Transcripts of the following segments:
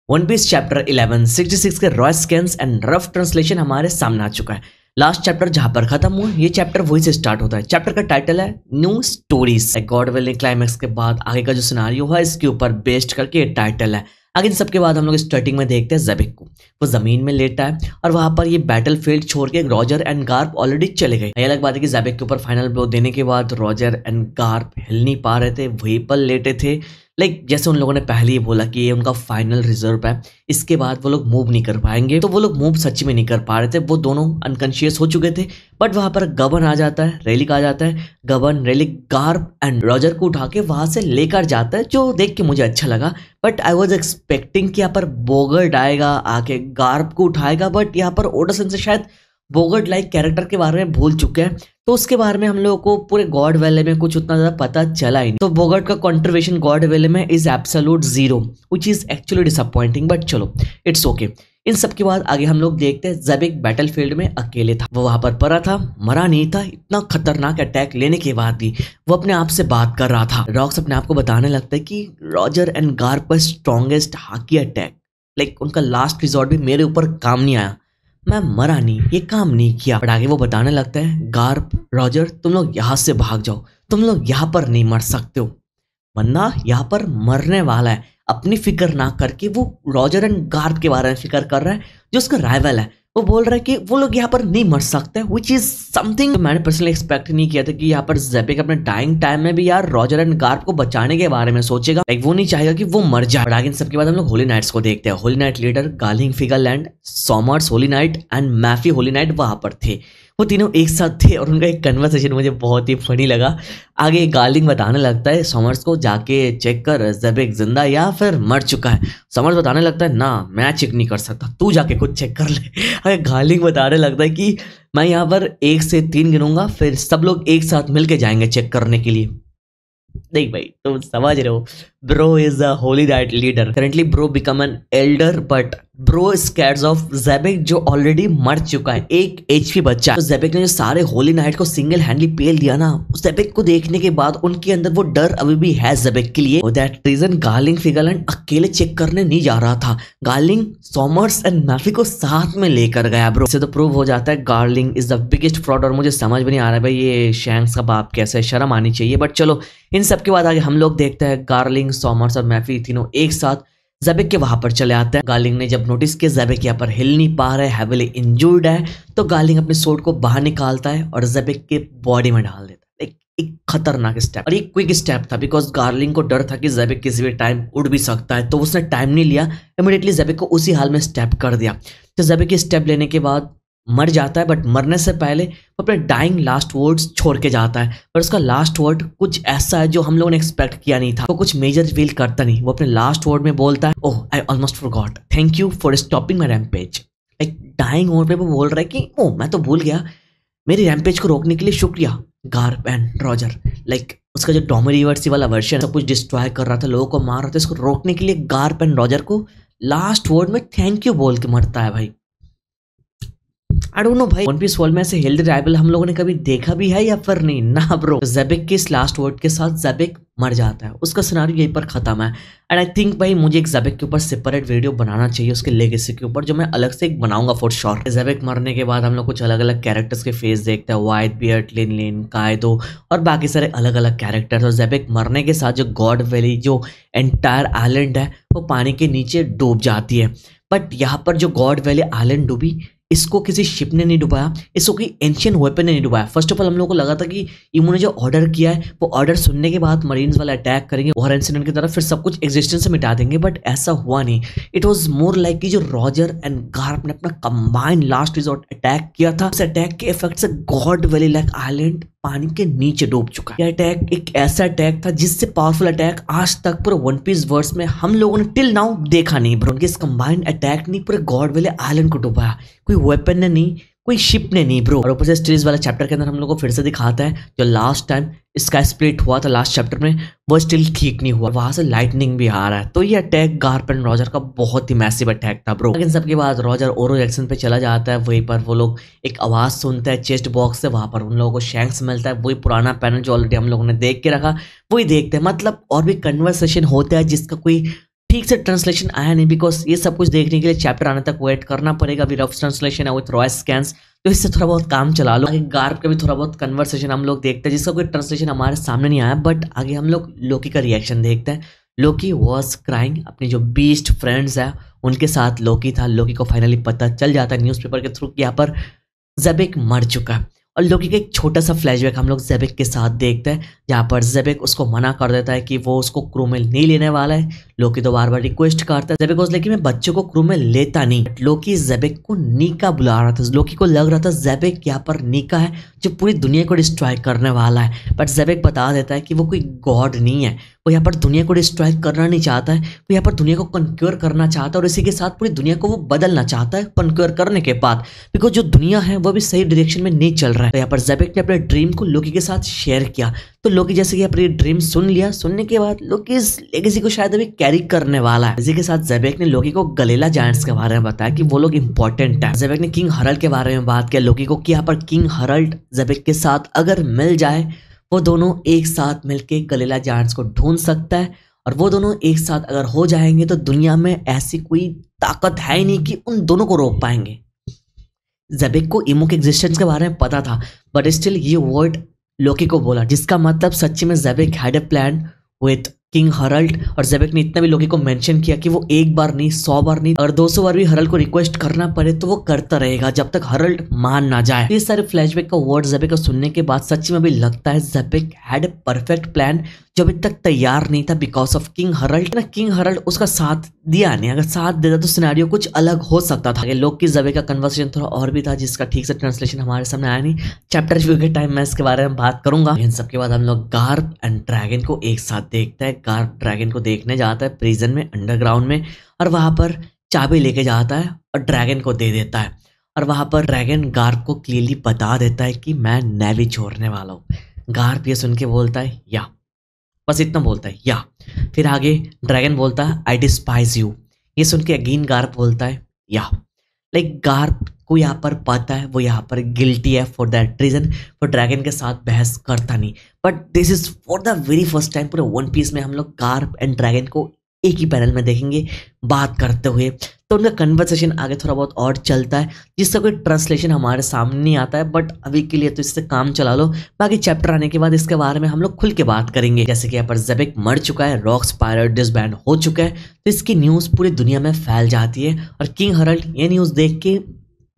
One piece chapter 11 66 के raw scans and rough translation हमारे सामने आ चुका है। लास्ट चैप्टर जहां पर खत्म हुआ, ये चैप्टर वहीं से स्टार्ट होता है। चैप्टर का टाइटल है new stories. God will climax के बाद आगे का जो सिनारियो है इसके ऊपर बेस्ड करके ये टाइटल है। आगे इन सबके बाद हम लोग स्टार्टिंग में देखते हैं ज़ेबेक को। वो जमीन में लेटा है और वहां पर ये बैटलफील्ड छोड़ के रॉजर एंड गार्प ऑलरेडी चले गए। ये अलग बात है कि ज़ेबेक के ऊपर फाइनल ब्लो देने के बाद रॉजर एंड गार्प हिल नहीं पा रहे थे, वहीं पर लेटे थे। जैसे उन लोगों ने पहले ही बोला कि ये उनका फाइनल रिजर्व है, इसके बाद वो लोग मूव नहीं कर पाएंगे। तो वो लोग मूव सच में नहीं कर पा रहे थे, वो दोनों अनकॉन्शियस हो चुके थे। बट वहां पर गबन आ जाता है, रेलिक आ जाता है। गबन, रेलिक, गार्प एंड रॉजर को उठा के वहां से लेकर जाता है, जो देख के मुझे अच्छा लगा। बट आई वॉज एक्सपेक्टिंग कि यहाँ पर बोगर्ट आएगा, आके गार्प को उठाएगा। बट यहाँ पर ओडरसन से शायद बोगर्ट लाइक कैरेक्टर के बारे में भूल चुके हैं, तो उसके बारे में हम लोगों को पूरे गॉड वैले में कुछ उतना ज्यादा पता चला ही नहीं। तो बोगर्ट का कंट्रीब्यूशन गॉड वैले में is absolute zero, which is actually disappointing, but चलो इट्स ओके। इन सब के बाद आगे हम लोग देखते हैं ज़ेबेक बैटलफील्ड में अकेले था। वो वहां पर पड़ा था, मरा नहीं था। इतना खतरनाक अटैक लेने के बाद भी वो अपने आप से बात कर रहा था। रॉक्स अपने आप को बताने लगता है कि रॉजर एंड गार्प का स्ट्रॉन्गेस्ट हाकी अटैक, उनका लास्ट रिजॉर्ट भी मेरे ऊपर काम नहीं आया, मैं मरा नहीं, ये काम नहीं किया। बट आगे वो बताने लगता है, गार्प, रॉजर, तुम लोग यहाँ से भाग जाओ, तुम लोग यहाँ पर नहीं मर सकते हो, बंदा यहाँ पर मरने वाला है। अपनी फिक्र ना करके वो रॉजर एंड गार्प के बारे में फिक्र कर रहा है, जो उसका राइवल है। वो बोल रहा है कि वो लोग यहाँ पर नहीं मर सकते, विच इज समथिंग मैंने पर्सनली एक्सपेक्ट नहीं किया था कि यहाँ पर ज़ेबेक अपने डाइंग टाइम में भी यार रॉजर एंड गार्प को बचाने के बारे में सोचेगा। वो नहीं चाहेगा कि वो मर जाए। आगे इन सबके बाद हम लोग होली नाइट्स को देखते हैं। Holy knight leader Garling, Figarland, Somers holy knight and Maffie holy knight वहां पर थे। वो तीनों एक साथ थे और उनका एक कन्वर्सेशन मुझे बहुत ही फनी लगा। आगे गार्लिंग बताने लगता है सॉमर्स को, जाके चेक कर ज़ेबेक जिंदा या फिर मर चुका है। सॉमर्स बताने लगता है, ना मैं चेक नहीं कर सकता, तू जाके खुद चेक कर ले। आगे गार्लिंग बताने लगता है कि मैं यहाँ पर 1 से 3 गिनूंगा, फिर सब लोग एक साथ मिलके जाएंगे चेक करने के लिए। नहीं भाई, तुम समझ रहे हो, bro is a holy knight leader. Currently bro become an elder, but bro scars of Zebec जो ऑलरेडी मर चुका है, 1 HP बच्चा। तो ज़ेबेक ने जो सारे होली नाइट को सिंगल हैंडली पेल दिया ना, ज़ेबेक को देखने के बाद उनके अंदर वो डर अभी भी है ज़ेबेक के लिए। दैट रीजन गार्लिंग, फिगरलैंड अकेले चेक करने नहीं जा रहा था, गार्लिंग, सॉमर्स एंड मैफी को साथ में लेकर गया। ब्रो से तो प्रूव हो जाता है गार्लिंग इज द बिगेस्ट फ्रॉड। और मुझे समझ में नहीं आ रहा है भाई ये शैंक्स का बाप कैसे, शर्म आनी चाहिए। बट चलो इन सब के बाद आगे हम लोग देखते हैं गार्लिंग, सॉमर्स और मैफी तीनों एक साथ ज़ेबेक के वहां पर चले आते हैं। गार्लिंग ने जब नोटिस किया ज़ेबेक यहाँ पर हिल नहीं पा रहा है, हेविली इंजर्ड है, तो गार्लिंग अपने सोर्ड को बाहर निकालता है और ज़ेबेक के बॉडी में डाल देता है। एक खतरनाक स्टेप और एक क्विक स्टेप था, बिकॉज गार्लिंग को डर था कि ज़ेबेक किसी भी टाइम उड़ भी सकता है, तो उसने टाइम नहीं लिया, इमीडिएटली ज़ेबेक को उसी हाल में स्टेप कर दिया। तो ज़ेबेक के स्टेप लेने के बाद मर जाता है, बट मरने से पहले वो अपने डाइंग लास्ट वर्ड्स छोड़ के जाता है। पर उसका लास्ट वर्ड कुछ ऐसा है जो हम लोगों ने एक्सपेक्ट किया नहीं था। वो कुछ मेजर रिवील करता नहीं, वो अपने लास्ट वर्ड में बोलता है, oh I almost forgot, thank you for stopping my rampage. Dying word पे वो बोल रहा है कि ओह मैं तो भूल गया, मेरी रैम्पेज को रोकने के लिए शुक्रिया गार्प एंड रॉजर। उसका जो डोमिनिवर्सी वाला वर्जन सब कुछ डिस्ट्रॉय कर रहा था, लोगों को मार रहा था, इसको रोकने के लिए गार्प एंड रॉजर को लास्ट वर्ड में थैंक यू बोल के मरता है। भाई आई डोंट नो भाई, वन पीस वर्ल्ड में ऐसे हेल्दी राइवल हम लोगों ने कभी देखा भी है या फिर नहीं ना ब्रो। ज़ेबेक के इस लास्ट वर्ड के साथ ज़ेबेक मर जाता है, उसका सिनारियो यहीं पर खत्म है। एंड आई थिंक भाई मुझे एक ज़ेबेक के ऊपर सेपरेट वीडियो बनाना चाहिए, उसके लेगेसी के ऊपर, जो मैं अलग से एक बनाऊंगा फॉर श्योर। ज़ेबेक मरने के बाद हम लोग कुछ अलग अलग कैरेक्टर्स के फेस देखते हैं, व्हाइट बियर्ड, लिन लिन, कायदो और बाकी सारे अलग अलग कैरेक्टर्स। और ज़ेबेक मरने के साथ जो गॉड वैली, जो एंटायर आइलैंड है, वो पानी के नीचे डूब जाती है। बट यहाँ पर जो गॉड वैली आइलैंड डूबी, इसको किसी शिप ने नहीं डुबाया, इसको कोई एंशियंट वेपन ने नहीं डुबाया। फर्स्ट ऑफ ऑल हम लोग को लगा था कि इमू ने जो ऑर्डर किया है, वो ऑर्डर सुनने के बाद मरीन्स वाले अटैक करेंगे वॉर इंसिडेंट की तरफ, फिर सब कुछ एग्जिस्टेंस से मिटा देंगे। बट ऐसा हुआ नहीं। इट वाज मोर लाइक कि जो रॉजर एंड गार्प ने अपना कंबाइंड लास्ट रिजॉर्ट अटैक किया था, उस अटैक के इफेक्ट से गॉड वैली लाइक आइलैंड पानी के नीचे डूब चुका है। यह अटैक एक ऐसा अटैक था जिससे पावरफुल अटैक आज तक पूरे वन पीस वर्स में हम लोगों ने टिल नाउ देखा नहीं ब्रो। उनके इस कंबाइंड अटैक ने पूरे गॉड वैली आइलैंड को डुबाया, कोई वेपन ने नहीं, कोई शिप ने नहीं ब्रो। और ऊपर से स्टील्स वाला चैप्टर के अंदर हम लोग को फिर से दिखाता है जो लास्ट टाइम स्काई स्प्लिट हुआ था लास्ट चैप्टर में, वो स्टिल ठीक नहीं हुआ, वहां से लाइटनिंग भी आ रहा है। तो ये अटैक गार्प एंड रॉजर का बहुत ही मैसिव अटैक था ब्रो। लेकिन सबके बाद रॉजर ओरो जैक्सन पे चला जाता है, वहीं पर वो लोग एक आवाज सुनते हैं चेस्ट बॉक्स से, वहां पर उन लोगों को शैंक्स मिलता है, वही पुराना पैनल जो ऑलरेडी हम लोगों ने देख के रखा वही देखते हैं। मतलब और भी कन्वर्सेशन होता है जिसका कोई ठीक से ट्रांसलेशन आया नहीं, बिकॉज ये सब कुछ देखने के लिए चैप्टर आने तक वेट करना पड़ेगा। अभी रफ ट्रांसलेशन है विथ रॉय स्कैन्स, तो इससे थोड़ा बहुत काम चला लो। आगे गार्प का भी थोड़ा बहुत कन्वर्सेशन हम लोग देखते हैं, जिसका कोई ट्रांसलेशन हमारे सामने नहीं आया, बट आगे हम लोग लोकी का रिएक्शन देखते हैं। लोकी वॉज क्राइंग, अपनी जो बीस्ट फ्रेंड्स है उनके साथ लोकी था। लोकी को फाइनली पता चल जाता है न्यूज़पेपर के थ्रू कि यहाँ पर ज़ेबेक मर चुका है। और लोकी का एक छोटा सा फ्लैशबैक हम लोग ज़ेबेक के साथ देखते हैं, जहाँ पर ज़ेबेक उसको मना कर देता है कि वो उसको क्रू में नहीं लेने वाला है। लोकी तो बार बार रिक्वेस्ट करता है ज़ेबेक को, लेकिन मैं बच्चों को क्रू में लेता नहीं। लोकी ज़ेबेक को नीका बुला रहा था। लोकी को लग रहा था ज़ेबेक यहाँ पर नीका है जो पूरी दुनिया को डिस्ट्रॉय करने वाला है, बट ज़ेबेक बता देता है कि वो कोई गॉड नहीं है। वो यहाँ पर दुनिया को डिस्ट्रॉय करना नहीं चाहता है, वो यहाँ पर दुनिया को कन्क्योर करना चाहता है, और इसी के साथ पूरी दुनिया को वो बदलना चाहता है कन्क्योर करने के बाद, बिकॉज जो दुनिया है वो भी सही डायरेक्शन में नहीं चल रहा है। तो यहाँ पर ज़ेबेक ने अपने ड्रीम को लोकी के साथ शेयर किया। तो लोकी जैसे कि अपनी ड्रीम सुन लिया, सुनने के बाद लोकी इस लेगेसी को शायद अभी कैरी करने वाला है। इसी के साथ ज़ेबेक ने लोकी को गलेला जायंट्स के बारे में बताया कि वो लोग इंपॉर्टेंट है। ज़ेबेक ने किंग हरल्ड के बारे में बात किया लोकी को कि यहाँ पर किंग हरल्ड ज़ेबेक के साथ अगर मिल जाए, वो दोनों एक साथ मिलके गलेला जायंट्स को ढूंढ सकता है, और वो दोनों एक साथ अगर हो जाएंगे तो दुनिया में ऐसी कोई ताकत है ही नहीं कि उन दोनों को रोक पाएंगे। ज़ेबेक को इमो के एग्जिस्टेंस के बारे में पता था, बट स्टिल ये वर्ड लोकी को बोला, जिसका मतलब सच्ची में Zebec had a plan with king Harald. और ज़ेबेक ने इतना भी लोकी को मेंशन किया कि वो एक बार नहीं, 100 बार नहीं, अगर 200 बार भी हरल्ड को रिक्वेस्ट करना पड़े तो वो करता रहेगा जब तक हरल्ड मान ना जाए। ये सारे फ्लैशबैक का वर्ड ज़ेबेक को सुनने के बाद सच्ची में भी लगता है ज़ेबेक हैड ए परफेक्ट प्लान जो अभी तक तैयार नहीं था बिकॉज ऑफ किंग हरल्ड। ना किंग हरल्ड उसका साथ दिया नहीं, अगर साथ देता तो सिनेरियो कुछ अलग हो सकता था। लोकी ज़ेबेक का कन्वर्सेशन थोड़ा और भी था, जिसका ठीक से ट्रांसलेशन हमारे सामने आया नहीं। चैप्टर रिव्यू के टाइम मैं इसके बारे में बात करूंगा। इन सबके बाद हम लोग गार्प एंड ड्रैगन को एक साथ देखते हैं। गार्प ड्रैगन को देखने जाता है प्रिजन में, अंडरग्राउंड में, और वहां पर चाबी लेके जाता है और ड्रैगन को दे देता है। और वहां पर ड्रैगन गार्प को क्लियरली बता देता है कि मैं नेवी छोड़ने वाला हूँ। गार्प ये सुन के बोलता है या, बस इतना बोलता है या। फिर आगे ड्रैगन बोलता है आई डिस्पाइज यू। ये सुन के अगेन गार्प बोलता है या। लाइक गार्प को यहाँ पर पता है वो यहाँ पर गिल्टी है, फॉर दैट रीजन वो ड्रैगन के साथ बहस करता नहीं। But this is for the very first time पूरे वन पीस में हम लोग गार्प एंड ड्रैगन को एक ही पैनल में देखेंगे बात करते हुए। तो उनका कन्वर्सेशन आगे थोड़ा बहुत और चलता है, जिसका कोई ट्रांसलेशन हमारे सामने नहीं आता है, बट अभी के लिए तो इससे काम चला लो। बाकी चैप्टर आने के बाद इसके बारे में हम लोग खुल के बात करेंगे। जैसे कि यहाँ पर ज़ेबेक मर चुका है, रॉक्स पायरेट डिसबैंड हो चुका है, तो इसकी न्यूज़ पूरी दुनिया में फैल जाती है। और किंग हरल्ड ये न्यूज़ देख के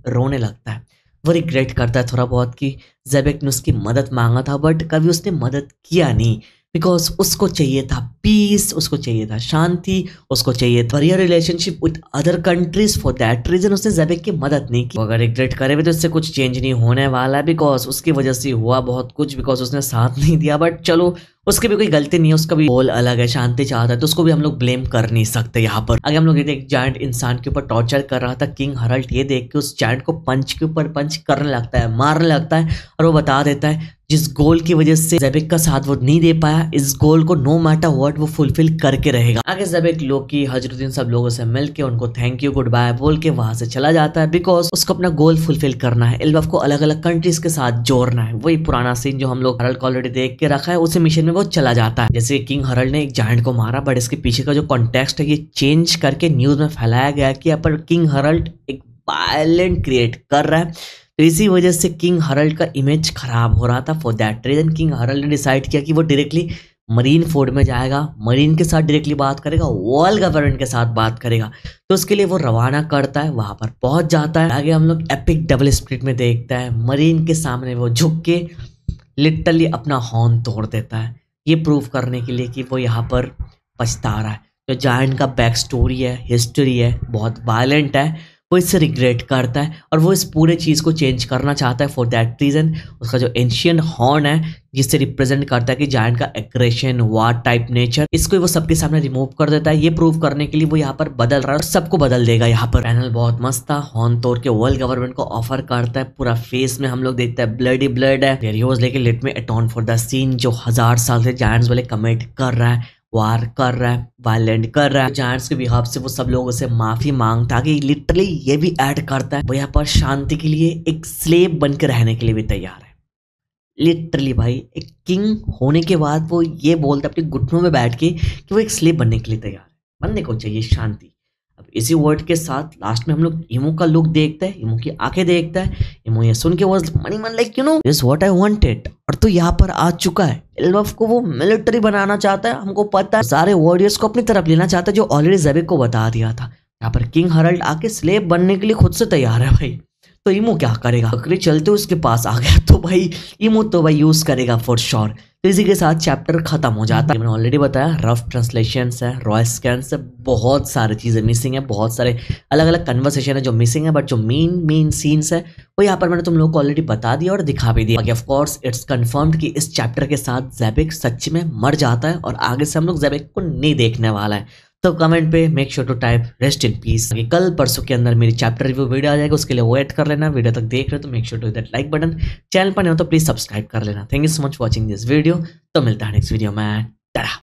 रोने लगता है। वो रिग्रेट करता है थोड़ा बहुत कि ज़ेबेक ने उसकी मदद मांगा था बट कभी उसने मदद किया नहीं, बिकॉज उसको चाहिए था पीस, उसको चाहिए था शांति, उसको चाहिए था real relationship with other countries. For that reason उसने ज़ेबेक की मदद नहीं की। अगर रिग्रेट करे भी तो इससे कुछ चेंज नहीं होने वाला है, बिकॉज उसकी वजह से हुआ बहुत कुछ, बिकॉज उसने साथ नहीं दिया। बट चलो उसकी भी कोई गलती नहीं है, उसका भी गोल अलग है, शांति चाहता है, तो उसको भी हम लोग ब्लेम कर नहीं सकते। यहाँ पर आगे हम लोग एक जायंट इंसान के ऊपर टॉर्चर कर रहा था किंग हरल्ड, ये देख के उस जायंट को पंच के ऊपर पंच करने लगता है, मारने लगता है, और वो बता देता है जिस गोल की वजह से ज़ेबेक का साथ वो नहीं दे पाया, इस गोल को नो मैटर व्हाट वो फुलफिल करके रहेगा। आगे ज़ेबेक लोकी हजरुद्दीन सब लोगों से मिलके उनको थैंक यू गुड बाय बोल के वहां से चला जाता है, बिकॉज उसको अपना गोल फुलफिल करना है, इल्बफ को अलग अलग कंट्रीज के साथ जोड़ना है। वही पुराना सीन जो हम लोग हरल्ड को ऑलरेडी देख के रखा है, उसी मिशन में वो चला जाता है। जैसे किंग हरल्ड ने एक जायंट को मारा, बट इसके पीछे का जो कॉन्टेक्स्ट है ये चेंज करके न्यूज में फैलाया गया कि यहाँ पर किंग हरल्ड एक वायलेंट क्रिएट कर रहा है, तो इसी वजह से किंग हरल्ड का इमेज खराब हो रहा था। For that reason king Herald ने डिसाइड किया कि वो डायरेक्टली मरीन फोर्ड में जाएगा, मरीन के साथ डायरेक्टली बात करेगा, वर्ल्ड गवर्नमेंट के साथ बात करेगा। तो उसके लिए वो रवाना करता है, वहां पर पहुंच जाता है। आगे हम लोग एपिक डबल स्प्लिट में देखता है, मरीन के सामने वो झुक के लिटरली अपना हॉर्न तोड़ देता है, ये प्रूव करने के लिए कि वो यहाँ पर पछता रहा है। जो जायंट का बैक स्टोरी है, हिस्ट्री है, बहुत वायलेंट है, वो इससे रिग्रेट करता है और वो इस पूरे चीज़ को चेंज करना चाहता है। फॉर दैट रीजन उसका जो एंशियंट हॉर्न है, जिससे रिप्रेजेंट करता है कि जायंट का एग्रेशन, वार टाइप नेचर, इसको वो सबके सामने रिमूव कर देता है। ये प्रूव करने के लिए वो यहाँ पर बदल रहा है और सबको बदल देगा। यहाँ पर पैनल बहुत मस्त था, हॉर्न तोड़ के वर्ल्ड गवर्नमेंट को ऑफर करता है, पूरा फेस में हम लोग देखते हैं ब्लड ही ब्लड है। हेरियोस लेके लेट में अटोन फॉर द सीन जो 1000 साल से जायंट्स वाले कमिट कर रहा है, वार कर रहा है, वायलेंट कर रहा है। जायंट्स के बिहाफ से वो सब लोगों से माफी मांगता है। लिटरली ये भी ऐड करता है वो यहाँ पर शांति के लिए एक स्लेव बनकर रहने के लिए भी तैयार है। लिटरली भाई एक किंग होने के बाद वो ये बोलता है अपने घुटनों में बैठ के कि वो एक स्लेव बनने के लिए तैयार है। बंदे को चाहिए शांति। अब इसी वर्ड के साथ लास्ट में हम लोग इमो का लुक देखते हैं, इमो की आंखें देखता है। इमो ये सुन के वाज मनी मन like you know this what I wanted. और तो यहाँ पर आ चुका है, एल्बफ को वो मिलिट्री बनाना चाहता है, हमको पता है। सारे वॉरियर्स को अपनी तरफ लेना चाहता है, जो ऑलरेडी ज़ेबेक को बता दिया था। यहाँ पर किंग हरल्ड आके स्लेव बनने के लिए खुद से तैयार है भाई। तो इमो क्या करेगा, बकरी चलते उसके पास आ गया तो भाई इमो तो भाई यूज करेगा फॉर श्योर। तो इसी के साथ चैप्टर खत्म हो जाता है। मैंने ऑलरेडी बताया रफ ट्रांसलेशंस है, रॉय स्कैन्स है, बहुत सारी चीजें मिसिंग है, बहुत सारे अलग अलग कन्वर्सेशन है जो मिसिंग है, बट जो मेन सीन्स है वो यहाँ पर मैंने तुम लोगों को ऑलरेडी बता दिया और दिखा भी दिया। ऑफ कोर्स इट्स कंफर्म्ड कि इस चैप्टर के साथ ज़ेबेक सच में मर जाता है और आगे से हम लोग ज़ेबेक को नहीं देखने वाला है। तो कमेंट पे make sure to type rest in peace. कल परसों के अंदर मेरी चैप्टर रिव्यू वीडियो आ जाएगा, उसके लिए वेट कर लेना। वीडियो तक देख रहे हो तो make sure to that like button, channel पर नहीं हो तो प्लीज सब्सक्राइब कर लेना। Thank you so much watching this video. तो मिलता है नेक्स्ट वीडियो में। टाटा।